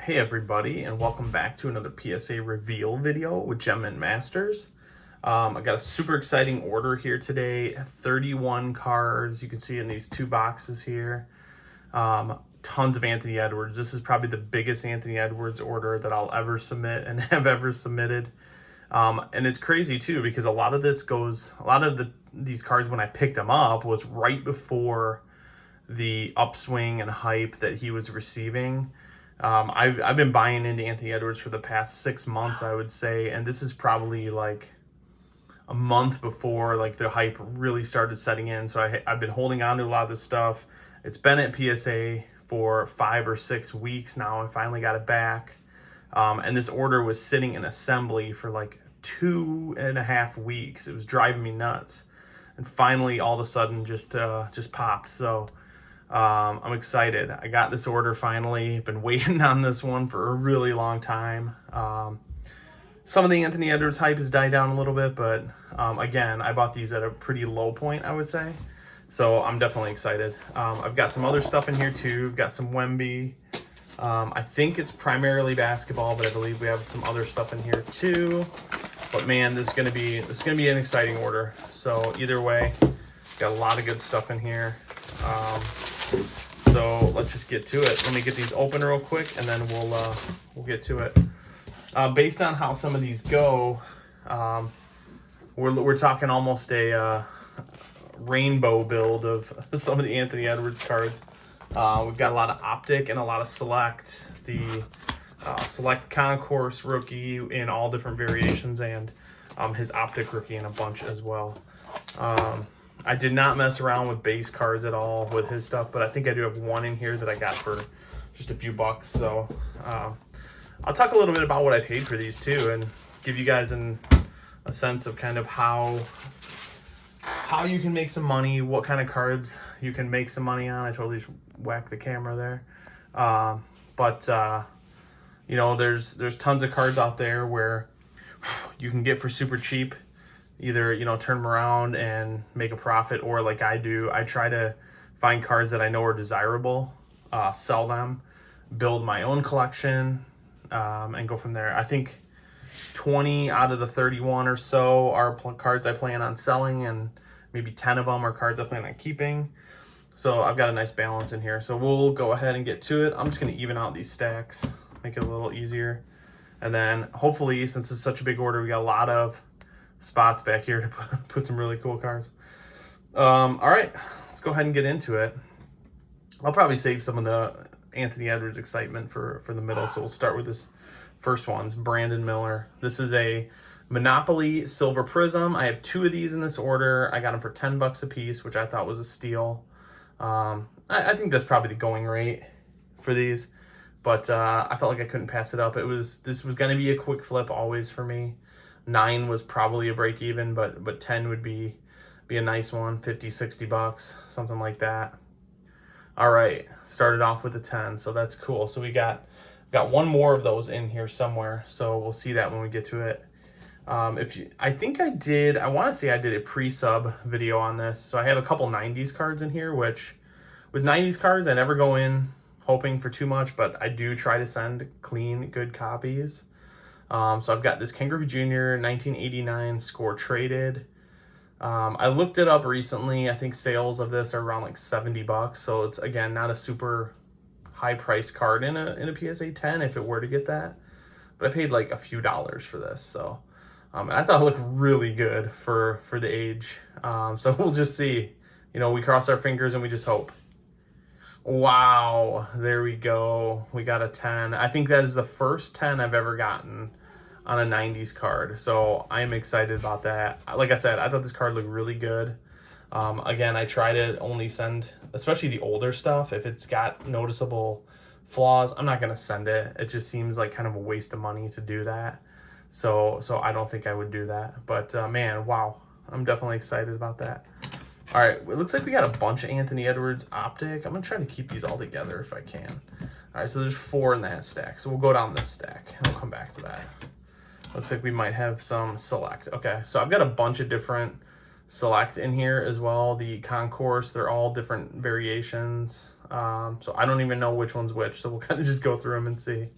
Hey everybody, and welcome back to another PSA reveal video with Gem and Masters. I got a super exciting order here today. 31 cards. You can see in these two boxes here. Tons of Anthony Edwards. This is probably the biggest Anthony Edwards order that I'll ever submit and have ever submitted. And it's crazy too because a lot of these cards when I picked them up was right before the upswing and hype that he was receiving. I've been buying into Anthony Edwards for the past 6 months, I would say, and this is probably like a month before like the hype really started setting in. So I've been holding on to a lot of this stuff. It's been at PSA for 5 or 6 weeks now. I finally got it back, and this order was sitting in assembly for like 2.5 weeks. It was driving me nuts, and finally, all of a sudden, just popped. So. I'm excited. I got this order finally. Been waiting on this one for a really long time. Some of the Anthony Edwards hype has died down a little bit, but again, I bought these at a pretty low point, I would say. So I'm definitely excited. I've got some other stuff in here too. I've got some Wemby. I think it's primarily basketball, but I believe we have some other stuff in here too. But man, this is gonna be an exciting order. So either way, got a lot of good stuff in here. So let's just get to it. Let me get these open real quick, and then we'll get to it. Based on how some of these go, we're talking almost a rainbow build of some of the Anthony Edwards cards. We've got a lot of Optic and a lot of Select. The Select Concourse rookie in all different variations, and his Optic rookie in a bunch as well. I did not mess around with base cards at all with his stuff, but I think I do have one in here that I got for just a few bucks. So I'll talk a little bit about what I paid for these too, and give you guys a sense of kind of how you can make some money, what kind of cards you can make some money on. I totally just whacked the camera there. But you know, there's tons of cards out there where you can get for super cheap. Either, you know, turn them around and make a profit, or like I do, I try to find cards that I know are desirable, sell them, build my own collection, and go from there. I think 20 out of the 31 or so are cards I plan on selling, and maybe 10 of them are cards I plan on keeping. So I've got a nice balance in here. So we'll go ahead and get to it. I'm just going to even out these stacks, make it a little easier. And then hopefully, since it's such a big order, we got a lot of spots back here to put some really cool cards. All right, let's go ahead and get into it. I'll probably save some of the Anthony Edwards excitement for the middle, so we'll start with this first one. It's Brandon Miller. This is a Monopoly Silver Prism. I have 2 of these in this order. I got them for 10 bucks a piece, which I thought was a steal. I think that's probably the going rate for these, but I felt like I couldn't pass it up. This was going to be a quick flip always for me. 9 was probably a break even, but 10 would be a nice one, 50, 60 bucks, something like that. All right, started off with a 10, so that's cool. So we got one more of those in here somewhere, so we'll see that when we get to it. I want to say I did a pre-sub video on this. So I have a couple 90s cards in here, which with 90s cards, I never go in hoping for too much, but I do try to send clean, good copies. So I've got this Ken Griffey Jr. 1989 score traded. I looked it up recently. I think sales of this are around like 70 bucks. So it's, again, not a super high priced card in a PSA 10 if it were to get that. But I paid like a few dollars for this. So and I thought it looked really good for the age. So we'll just see. You know, we cross our fingers and we just hope. Wow, there we go. We got a 10. I think that is the first 10 I've ever gotten on a 90s card. So I'm excited about that. Like I said, I thought this card looked really good. Again, I try to only send, especially the older stuff, if it's got noticeable flaws, I'm not going to send it. It just seems like kind of a waste of money to do that. So I don't think I would do that. But man, wow, I'm definitely excited about that. All right, it looks like we got a bunch of Anthony Edwards Optic. I'm going to try to keep these all together if I can. All right, so there's 4 in that stack. So we'll go down this stack. I'll come back to that. Looks like we might have some Select. Okay, so I've got a bunch of different select in here as well. The concourse, they're all different variations. So I don't even know which one's which. So we'll kind of just go through them and see.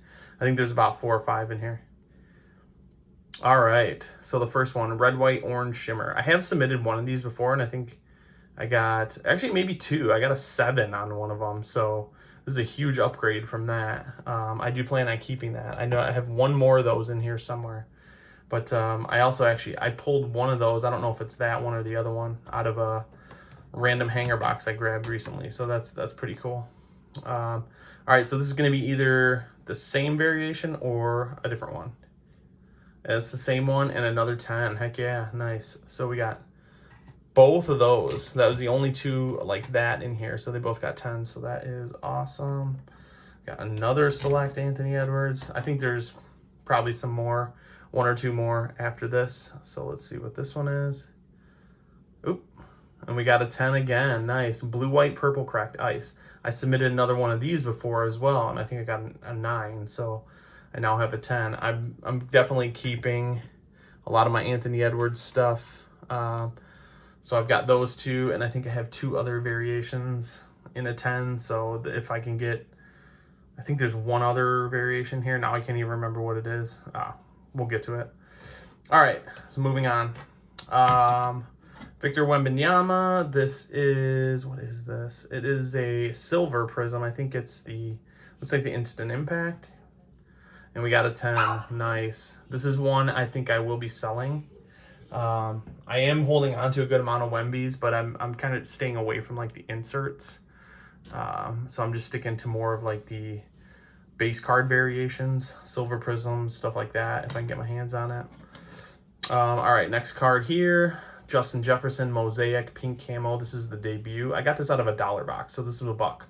I think there's about 4 or 5 in here. All right. So the first one, red, white, orange shimmer. I have submitted one of these before, and I think I got, actually maybe 2. I got a 7 on one of them. So this is a huge upgrade from that. I do plan on keeping that. I know I have one more of those in here somewhere. But I also I pulled one of those. I don't know if it's that one or the other one out of a random hanger box I grabbed recently. So that's pretty cool. All right, so this is going to be either the same variation or a different one. And it's the same one and another 10. Heck yeah, nice. So we got both of those. That was the only 2 like that in here. So they both got 10. So that is awesome. Got another select Anthony Edwards. I think there's probably some more. 1 or 2 more after this. So let's see what this one is. Oop. And we got a 10 again. Nice. Blue, white, purple cracked ice. I submitted another one of these before as well, and I think I got a 9. So I now have a 10. I'm definitely keeping a lot of my Anthony Edwards stuff. So I've got those 2, and I think I have 2 other variations in a 10. So if I can get, I think there's one other variation here. Now I can't even remember what it is. We'll get to it. All right, so moving on. Victor Wembanyama. This is, what is this? It is a silver prism. I think it's looks like the instant impact. And we got a 10. Nice. This is one I think I will be selling. I am holding on to a good amount of Wembies, but I'm kind of staying away from like the inserts. So I'm just sticking to more of like the base card variations, silver prisms, stuff like that, if I can get my hands on it. All right, next card here, Justin Jefferson Mosaic Pink Camo. This is the debut. I got this out of a $1 box, so this was $1.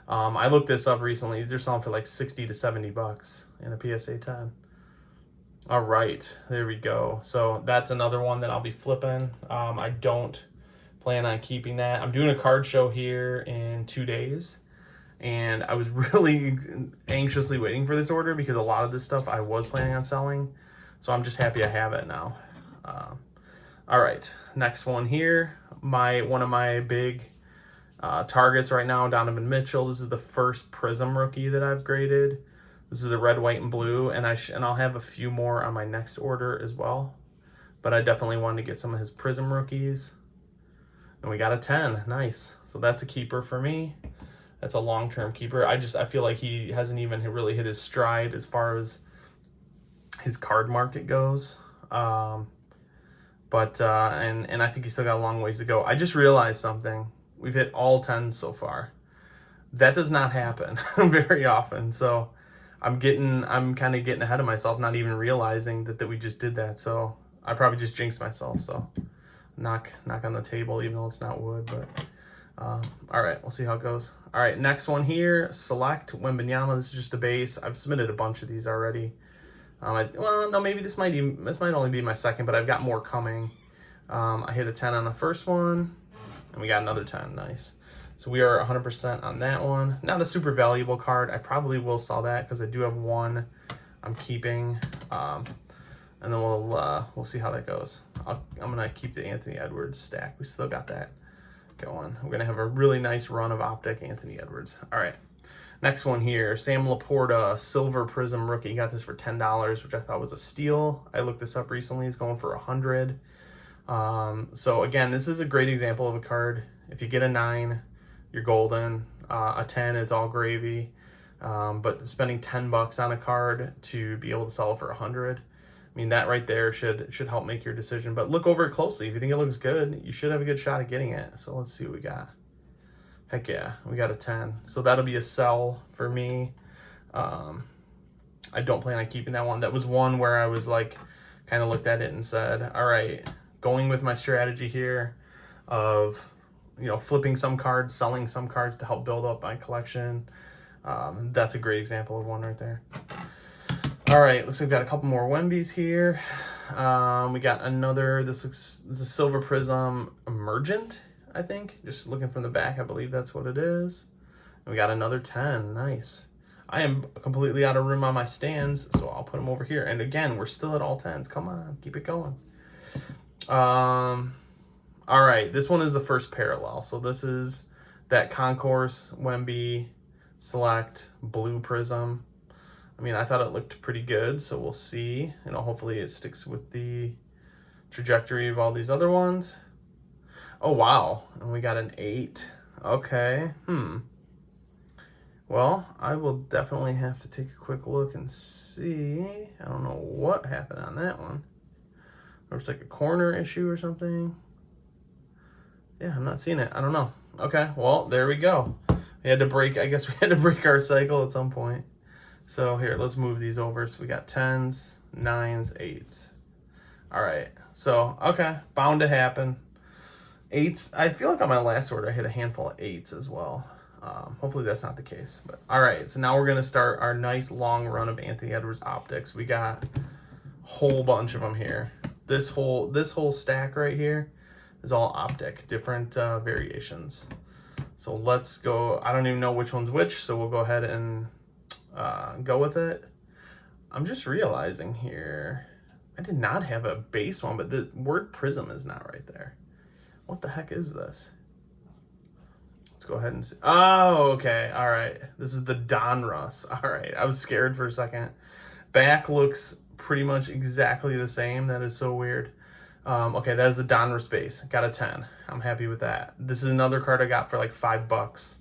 I looked this up recently. They're selling for like 60 to 70 bucks in a PSA 10. All right, there we go. So that's another one that I'll be flipping. I don't plan on keeping that. I'm doing a card show here in 2 days. And I was really anxiously waiting for this order because a lot of this stuff I was planning on selling. So I'm just happy I have it now. All right, next one here. One of my big targets right now, Donovan Mitchell. This is the first Prism rookie that I've graded. This is the red, white, and blue. And I'll have a few more on my next order as well. But I definitely wanted to get some of his Prism rookies. And we got a 10. Nice. So that's a keeper for me. That's a long-term keeper. I feel like he hasn't even really hit his stride as far as his card market goes. And I think he's still got a long ways to go. I just realized something. We've hit all 10s so far. That does not happen very often. So I'm kind of getting ahead of myself, not even realizing that we just did that. So I probably just jinxed myself. So knock on the table, even though it's not wood, but all right, we'll see how it goes. All right, next one here, select Wembanyama. This is just a base. I've submitted a bunch of these already. Well, no, maybe this might only be my second, but I've got more coming. I hit a 10 on the first one, and we got another 10. Nice. So we are 100% on that one. Not a super valuable card. I probably will sell that because I do have one I'm keeping. And then we'll see how that goes. I'm gonna keep the Anthony Edwards stack. We still got that going. We're gonna have a really nice run of optic Anthony Edwards. All right, next one here, Sam Laporta Silver Prism rookie. Got this for $10, which I thought was a steal. I looked this up recently. It's going for 100. So again, this is a great example of a card. If you get a 9, you're golden. A 10, it's all gravy. But spending $10 on a card to be able to sell it for 100. I mean, that right there should help make your decision. But look over it closely. If you think it looks good, you should have a good shot at getting it. So let's see what we got. Heck yeah, we got a 10. So that'll be a sell for me. I don't plan on keeping that one. That was one where I was like, kind of looked at it and said, all right, going with my strategy here of, flipping some cards, selling some cards to help build up my collection. That's a great example of one right there. All right, looks like we've got a couple more Wembies here. We got another, this is a Silver Prism Emergent, I think. Just looking from the back, I believe that's what it is. And we got another 10, nice. I am completely out of room on my stands, so I'll put them over here. And again, we're still at all 10s. Come on, keep it going. All right, this one is the first parallel. So this is that Concourse Wemby Select Blue Prism. I mean, I thought it looked pretty good, so we'll see. You know, hopefully it sticks with the trajectory of all these other ones. Oh, wow. And we got an 8. Okay. Well, I will definitely have to take a quick look and see. I don't know what happened on that one. Or it's like a corner issue or something. Yeah, I'm not seeing it. I don't know. Okay, well, there we go. We had to break, I guess we had to break our cycle at some point. So here, let's move these over. So we got 10s, 9s, 8s. All right, so, okay, bound to happen. 8s, I feel like on my last order I hit a handful of 8s as well. Hopefully that's not the case. But all right, so now we're gonna start our nice long run of Anthony Edwards optics. We got a whole bunch of them here. This whole stack right here is all optic, different variations. So let's go. I don't even know which one's which, so we'll go ahead and go with it. I'm just realizing here, I did not have a base one, but the word prism is not right there. What the heck is this? Let's go ahead and see. Oh, okay. All right. This is the Donruss. All right. I was scared for a second. Back looks pretty much exactly the same. That is so weird. Okay, that is the Donruss base. Got a 10. I'm happy with that. This is another card I got for like $5.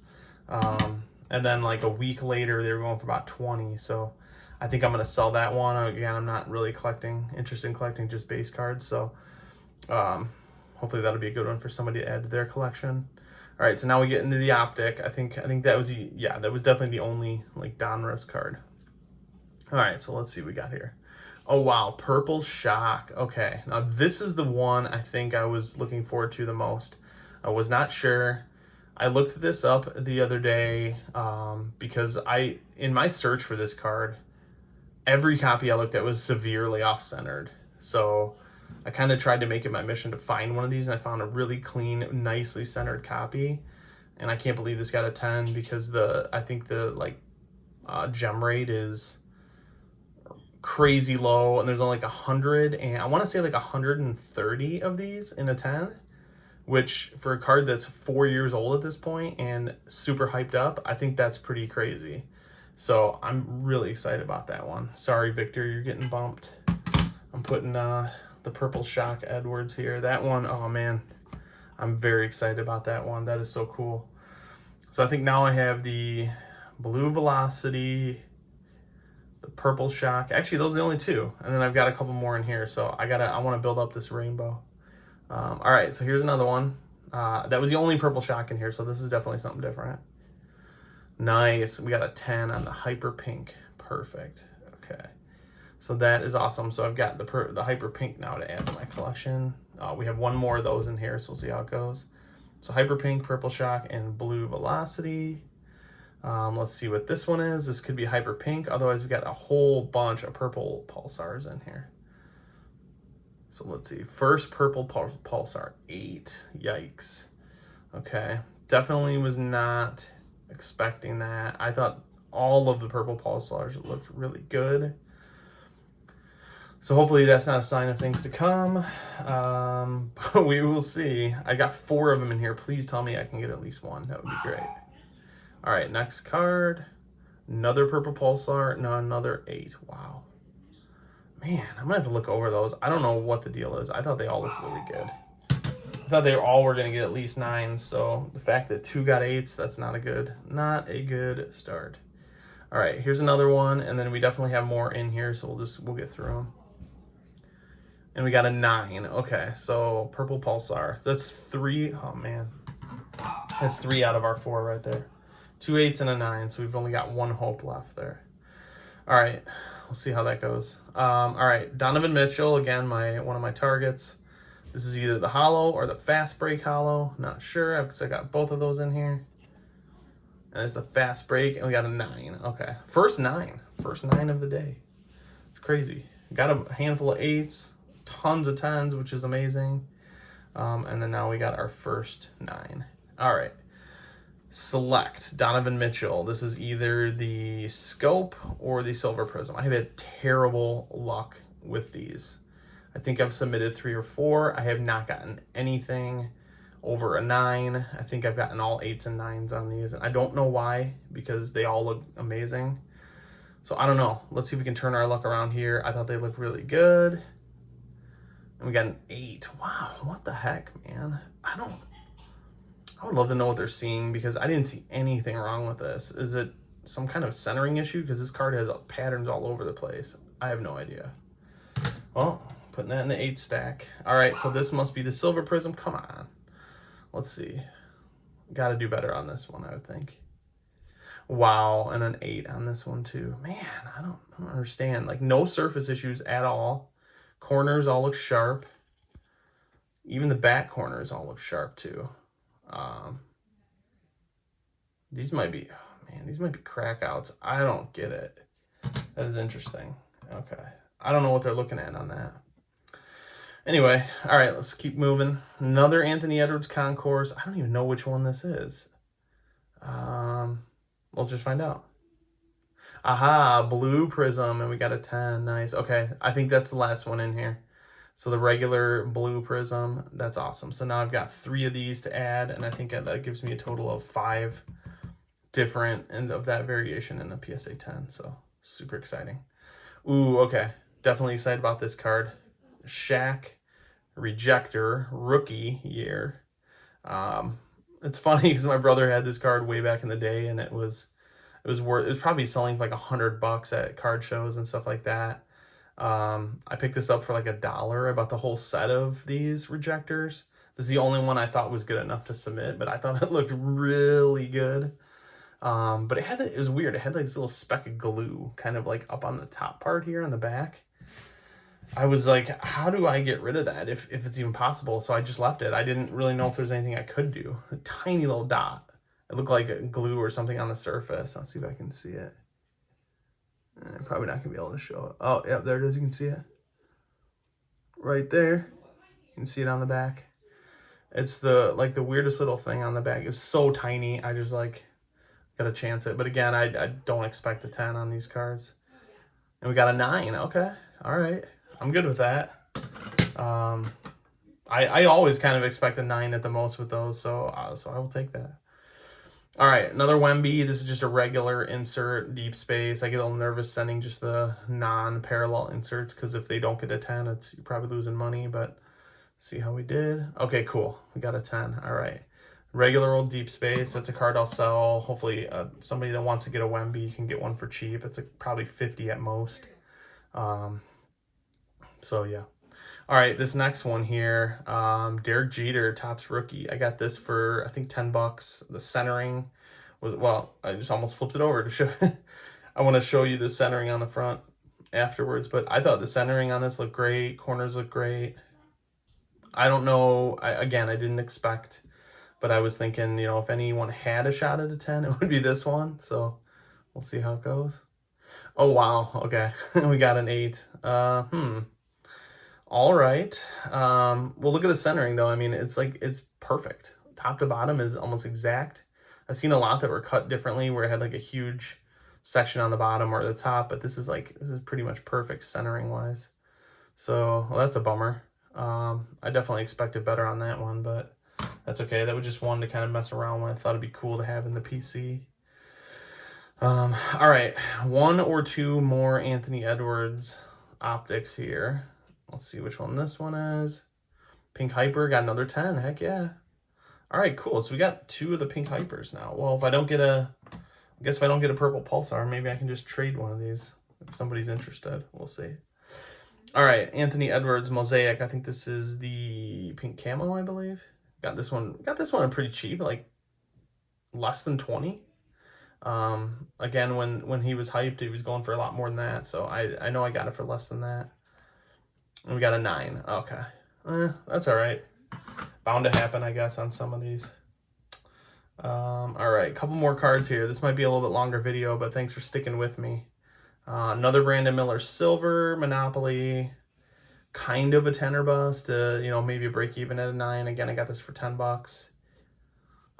And then like a week later, they were going for about 20. So I think I'm going to sell that one. Again, I'm not really interested in collecting just base cards. So hopefully that'll be a good one for somebody to add to their collection. All right, so now we get into the optic. I think that was that was definitely the only like Donruss card. All right, so let's see what we got here. Oh wow, Purple Shock. Okay, now this is the one I think I was looking forward to the most. I was not sure. I looked this up the other day because in my search for this card, every copy I looked at was severely off-centered. So I kind of tried to make it my mission to find one of these, and I found a really clean, nicely centered copy. And I can't believe this got a 10 because I think the gem rate is crazy low, and there's only like 100, and I want to say like 130 of these in a 10, which for a card that's 4 years old at this point and super hyped up, I think that's pretty crazy. So I'm really excited about that one. Sorry, Victor, you're getting bumped. I'm putting the Purple Shock Edwards here. That one, oh man, I'm very excited about that one. That is so cool. So I think now I have the Blue Velocity, the Purple Shock. Actually, those are the only two. And then I've got a couple more in here. So I want to build up this rainbow. All right, so here's another one. That was the only Purple Shock in here, so this is definitely something different. Nice. We got a 10 on the Hyper Pink. Perfect. Okay. So that is awesome. So I've got the Hyper Pink now to add to my collection. We have one more of those in here, so we'll see how it goes. So Hyper Pink, Purple Shock, and Blue Velocity. Let's see what this one is. This could be Hyper Pink. Otherwise, we got a whole bunch of purple pulsars in here. So let's see. First purple pulsar, 8. Yikes. Okay. Definitely was not expecting that. I thought all of the purple pulsars looked really good. So hopefully that's not a sign of things to come. But we will see. I got 4 of them in here. Please tell me I can get at least one. That would be great. All right, next card. Another purple pulsar. No, another 8. Wow. Man, I'm gonna have to look over those. I don't know what the deal is. I thought they all looked really good. I thought they all were gonna get at least 9s. So the fact that 2 got 8s, that's not a good start. All right, here's another one, and then we definitely have more in here, so we'll get through them. And we got a 9. Okay, so purple pulsar. That's 3. Oh man, that's 3 out of our 4 right there. 2 8s and a 9, so we've only got 1 hope left there. All right, we'll see how that goes. All right, Donovan Mitchell, again, one of my targets. This is either the hollow or the fast break hollow. Not sure, because I got both of those in here. And it's the fast break, and we got a 9. Okay, first 9 of the day. It's crazy. Got a handful of 8s, tons of 10s, which is amazing. And then now we got our first 9. All right. Select Donovan Mitchell. This is either the Scope or the Silver Prism. I have had terrible luck with these. I think I've submitted 3 or 4. I have not gotten anything over a 9. I think I've gotten all 8s and 9s on these. And I don't know why, because they all look amazing. So I don't know. Let's see if we can turn our luck around here. I thought they looked really good. And we got an 8. Wow, what the heck, man? I would love to know what they're seeing, because I didn't see anything wrong with this. Is it some kind of centering issue? Because this card has patterns all over the place. I have no idea. Well, putting that in the 8 stack. All right, so this must be the silver prism. Come on. Let's see. Got to do better on this one, I would think. Wow, and an 8 on this one too. Man, I don't understand. Like, no surface issues at all. Corners all look sharp. Even the back corners all look sharp too. These might be, oh man, these might be crack outs. I don't get it. That is interesting. Okay. I don't know what they're looking at on that. Anyway, all right, let's keep moving. Another Anthony Edwards concourse. I don't even know which one this is. Let's just find out. Aha, blue prism, and we got a 10. Nice. Okay, I think that's the last one in here. So the regular blue prism, that's awesome. So now I've got 3 of these to add, and I think that gives me a total of 5 different and of that variation in the PSA 10. So super exciting. Ooh, okay. Definitely excited about this card. Shaq Rejector rookie year. It's funny because my brother had this card way back in the day, and it was probably selling for like $100 at card shows and stuff like that. I picked this up for like $1. I bought the whole set of these rejectors. This is the only one I thought was good enough to submit, but I thought it looked really good. But it was weird. It had like this little speck of glue kind of like up on the top part here on the back. I was like, how do I get rid of that if it's even possible? So I just left it. I didn't really know if there's anything I could do. A tiny little dot. It looked like a glue or something on the surface. I'll see if I can see it. Probably not going to be able to show it. Oh, yeah, there it is. You can see it. Right there. You can see it on the back. It's the weirdest little thing on the back. It's so tiny. I just got to chance it. But again, I don't expect a 10 on these cards. And we got a 9. Okay. All right. I'm good with that. I always kind of expect a 9 at the most with those, so I will take that. All right, another Wemby. This is just a regular insert, deep space. I get a little nervous sending just the non-parallel inserts, because if they don't get a 10, you're probably losing money, but see how we did. Okay, cool. We got a 10. All right. Regular old deep space. That's a card I'll sell. Hopefully somebody that wants to get a Wemby can get one for cheap. It's probably 50 at most. So yeah. All right, this next one here, Derek Jeter, Topps rookie. I got this for, I think, $10. The centering was, well, I just almost flipped it over to show. I want to show you the centering on the front afterwards, but I thought the centering on this looked great. Corners look great. I don't know. Again, I didn't expect, but I was thinking, if anyone had a shot at a 10, it would be this one. So we'll see how it goes. Oh, wow. Okay. We got an 8. All right. Well, look at the centering, though. I mean, it's perfect. Top to bottom is almost exact. I've seen a lot that were cut differently, where it had like a huge section on the bottom or the top, but this is pretty much perfect centering wise. So, well, that's a bummer. I definitely expected better on that one, but that's okay. That was just one to kind of mess around with. Thought it'd be cool to have in the PC. All right, 1 or 2 more Anthony Edwards optics here. Let's see which one this one is. Pink Hyper, got another 10. Heck yeah. All right, cool. So we got 2 of the Pink Hypers now. Well, I guess if I don't get a purple Pulsar, maybe I can just trade one of these if somebody's interested. We'll see. All right, Anthony Edwards Mosaic. I think this is the pink camo, I believe. Got this one pretty cheap, like less than 20. Again, when he was hyped, he was going for a lot more than that. So I know I got it for less than that. And we got a 9. Okay. That's all right. Bound to happen, I guess, on some of these. All right, a couple more cards here. This might be a little bit longer video, but thanks for sticking with me. Another Brandon Miller Silver Monopoly. Kind of a 10er bust. Maybe a break even at a 9. Again, I got this for $10.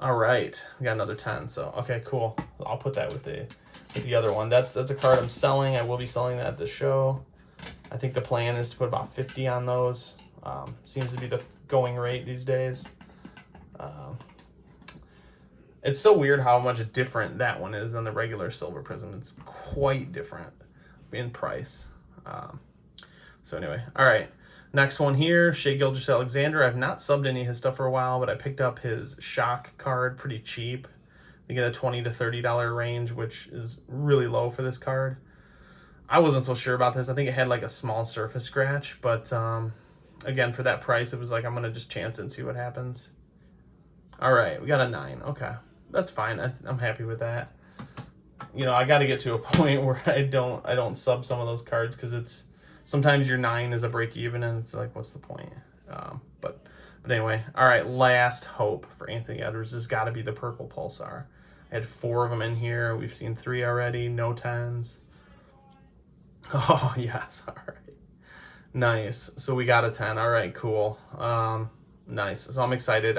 All right, we got another 10. So okay, cool. I'll put that with the other one. That's a card I'm selling. I will be selling that at the show. I think the plan is to put about 50 on those. Seems to be the going rate these days. It's so weird how much different that one is than the regular Silver Prism. It's quite different in price. So anyway, all right. Next one here, Shai Gilgeous-Alexander. I've not subbed any of his stuff for a while, but I picked up his Shock card pretty cheap. You get a $20 to $30 range, which is really low for this card. I wasn't so sure about this. I think it had like a small surface scratch, but again, for that price, it was like, I'm going to just chance it and see what happens. All right, we got a 9. Okay, that's fine. I'm happy with that. You know, I got to get to a point where I don't sub some of those cards, because it's sometimes your 9 is a break even, and it's like, what's the point? But anyway, all right, last hope for Anthony Edwards has got to be the purple Pulsar. I had 4 of them in here. We've seen 3 already, no 10s. Oh, yes, all right. Nice. So we got a 10. All right, cool. Nice. So I'm excited.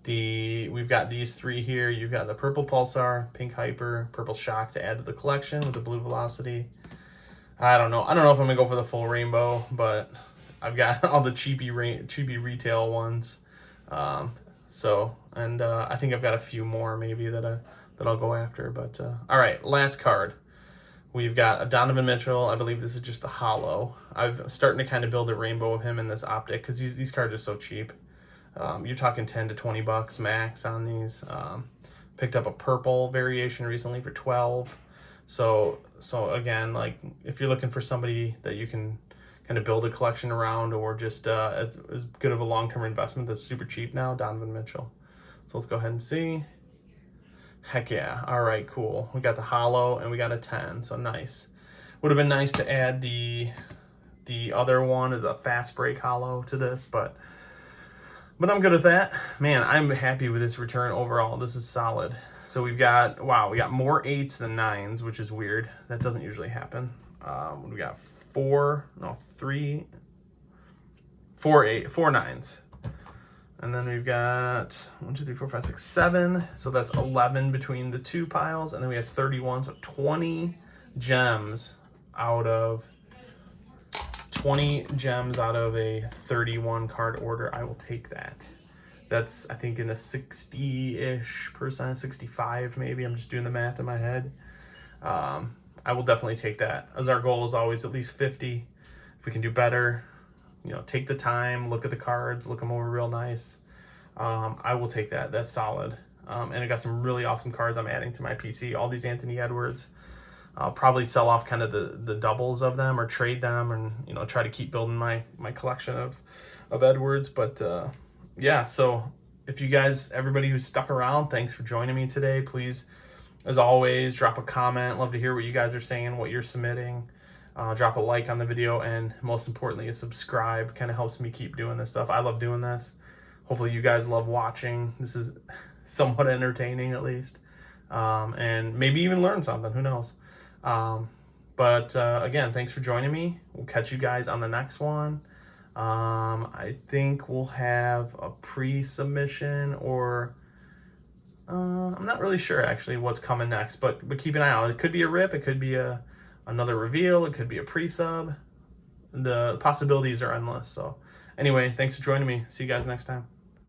We've got these 3 here. You've got the purple Pulsar, pink Hyper, purple Shock to add to the collection with the blue Velocity. I don't know if I'm gonna go for the full rainbow, but I've got all the cheapy retail ones. I think I've got a few more maybe that I'll go after. But all right, last card. We've got a Donovan Mitchell. I believe this is just the holo. I'm starting to kind of build a rainbow of him in this optic, because these cards are so cheap. You're talking 10 to 20 bucks max on these. Picked up a purple variation recently for 12. So again, like, if you're looking for somebody that you can kind of build a collection around, or just as good of a long-term investment that's super cheap now, Donovan Mitchell. So let's go ahead and see. Heck yeah. All right, cool. We got the holo and we got a 10, so nice. Would have been nice to add the other one, the fast break holo, to this, but I'm good with that. Man, I'm happy with this return overall. This is solid. So we got more 8s than 9s, which is weird. That doesn't usually happen. We got 4 9s. And then we've got 1, 2, 3, 4, 5, 6, 7. So that's 11 between the 2 piles. And then we have 31. So 20 gems out of a 31 card order. I will take that. That's, I think, in the 60-ish%, 65 maybe. I'm just doing the math in my head. I will definitely take that, as our goal is always at least 50. If we can do better, you know, take the time, look at the cards, look them over real nice. I will take that. That's solid. And I got some really awesome cards I'm adding to my PC. All these Anthony Edwards. I'll probably sell off kind of the doubles of them, or trade them, and, you know, try to keep building my collection of Edwards. But yeah, so if you guys, everybody who's stuck around, thanks for joining me today. Please, as always, drop a comment. Love to hear what you guys are saying, what you're submitting. Drop a like on the video, and most importantly, a subscribe. Kind of helps me keep doing this stuff. I love doing this. Hopefully you guys love watching. This is somewhat entertaining, at least, and maybe even learn something. Who knows? But again, thanks for joining me. We'll catch you guys on the next one. I think we'll have a pre-submission, or I'm not really sure actually what's coming next, but keep an eye out. It could be a rip, it could be another reveal, it could be a pre-sub. The possibilities are endless. So anyway, thanks for joining me. See you guys next time.